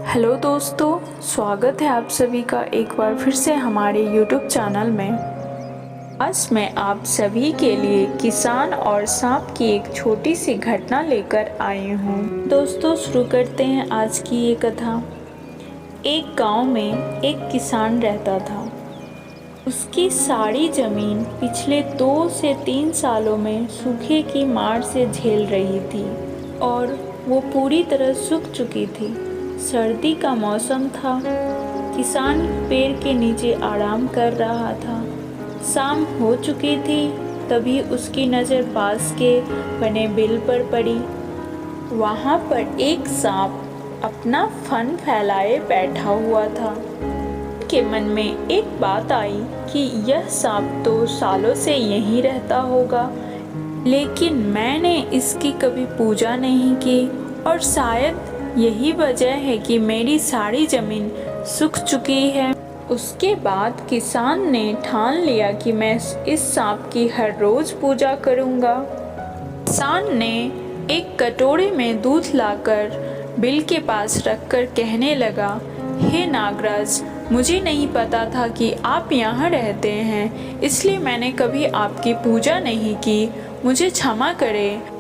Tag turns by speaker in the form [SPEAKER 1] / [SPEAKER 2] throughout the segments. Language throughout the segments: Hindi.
[SPEAKER 1] हेलो दोस्तों, स्वागत है आप सभी का एक बार फिर से हमारे YouTube चैनल में। आज मैं आप सभी के लिए किसान और सांप की एक छोटी सी घटना लेकर आई हूँ। दोस्तों, शुरू करते हैं आज की ये कथा। एक गांव में एक किसान रहता था। उसकी सारी ज़मीन पिछले 2 से 3 सालों में सूखे की मार से झेल रही थी और वो पूरी तरह सूख चुकी थी। सर्दी का मौसम था। किसान पेड़ के नीचे आराम कर रहा था। शाम हो चुकी थी, तभी उसकी नज़र पास के बने बिल पर पड़ी। वहाँ पर एक सांप अपना फन फैलाए बैठा हुआ था। के मन में एक बात आई कि यह सांप तो सालों से यहीं रहता होगा, लेकिन मैंने इसकी कभी पूजा नहीं की और शायद यही वजह है कि मेरी सारी ज़मीन सूख चुकी है। उसके बाद किसान ने ठान लिया कि मैं इस सांप की हर रोज़ पूजा करूँगा। किसान ने एक कटोरे में दूध लाकर बिल के पास रखकर कहने लगा, हे नागराज, मुझे नहीं पता था कि आप यहाँ रहते हैं, इसलिए मैंने कभी आपकी पूजा नहीं की, मुझे क्षमा करें।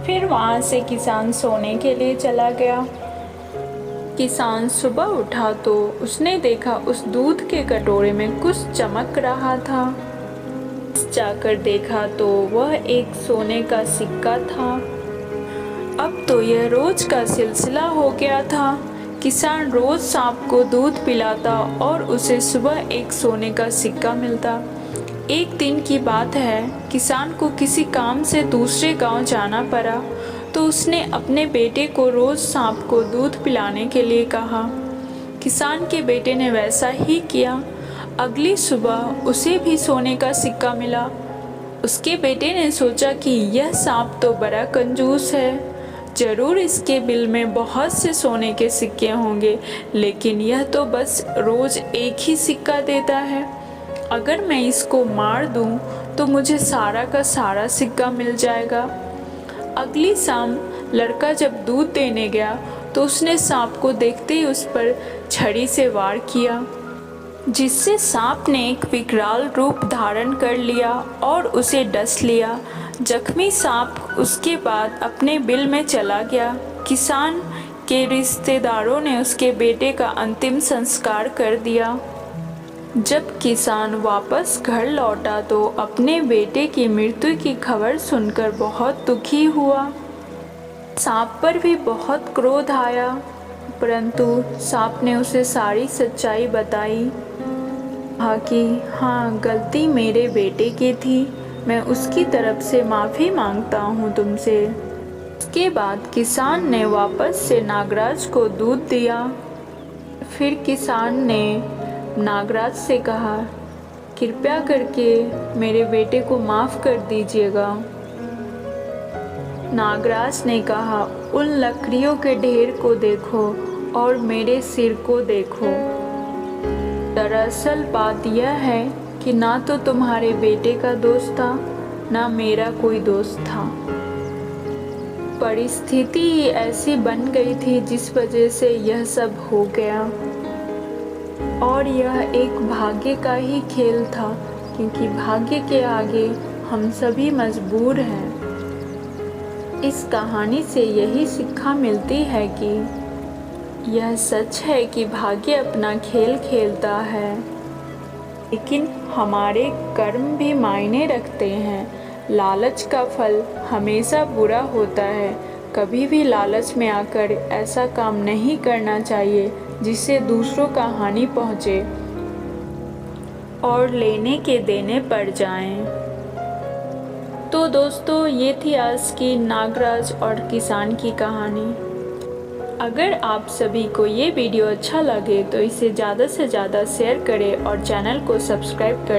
[SPEAKER 1] फिर वहाँ से किसान सोने के लिए चला गया। किसान सुबह उठा तो उसने देखा उस दूध के कटोरे में कुछ चमक रहा था। जाकर देखा तो वह एक सोने का सिक्का था। अब तो यह रोज का सिलसिला हो गया था। किसान रोज सांप को दूध पिलाता और उसे सुबह एक सोने का सिक्का मिलता। एक दिन की बात है, किसान को किसी काम से दूसरे गांव जाना पड़ा तो उसने अपने बेटे को रोज सांप को दूध पिलाने के लिए कहा। किसान के बेटे ने वैसा ही किया। अगली सुबह उसे भी सोने का सिक्का मिला। उसके बेटे ने सोचा कि यह सांप तो बड़ा कंजूस है, जरूर इसके बिल में बहुत से सोने के सिक्के होंगे, लेकिन यह तो बस रोज एक ही सिक्का देता है। अगर मैं इसको मार दूं तो मुझे सारा का सारा सिक्का मिल जाएगा। अगली शाम लड़का जब दूध देने गया तो उसने सांप को देखते ही उस पर छड़ी से वार किया, जिससे सांप ने एक विकराल रूप धारण कर लिया और उसे डस लिया। जख्मी सांप उसके बाद अपने बिल में चला गया। किसान के रिश्तेदारों ने उसके बेटे का अंतिम संस्कार कर दिया। जब किसान वापस घर लौटा तो अपने बेटे की मृत्यु की खबर सुनकर बहुत दुखी हुआ। सांप पर भी बहुत क्रोध आया, परंतु सांप ने उसे सारी सच्चाई बताई। कहा कि हाँ, गलती मेरे बेटे की थी, मैं उसकी तरफ से माफ़ी मांगता हूँ तुमसे। उसके बाद किसान ने वापस से नागराज को दूध दिया। फिर किसान ने नागराज से कहा, कृपया करके मेरे बेटे को माफ़ कर दीजिएगा। नागराज ने कहा, उन लकड़ियों के ढेर को देखो और मेरे सिर को देखो। दरअसल बात यह है कि ना तो तुम्हारे बेटे का दोस्त था, ना मेरा कोई दोस्त था। परिस्थिति ऐसी बन गई थी जिस वजह से यह सब हो गया, और यह एक भाग्य का ही खेल था, क्योंकि भाग्य के आगे हम सभी मजबूर हैं। इस कहानी से यही शिक्षा मिलती है कि यह सच है कि भाग्य अपना खेल खेलता है, लेकिन हमारे कर्म भी मायने रखते हैं। लालच का फल हमेशा बुरा होता है। कभी भी लालच में आकर ऐसा काम नहीं करना चाहिए जिससे दूसरों का हानि पहुँचे और लेने के देने पड़ जाएं। तो दोस्तों, ये थी आज की नागराज और किसान की कहानी। अगर आप सभी को ये वीडियो अच्छा लगे तो इसे ज़्यादा से ज़्यादा शेयर करें और चैनल को सब्सक्राइब करें।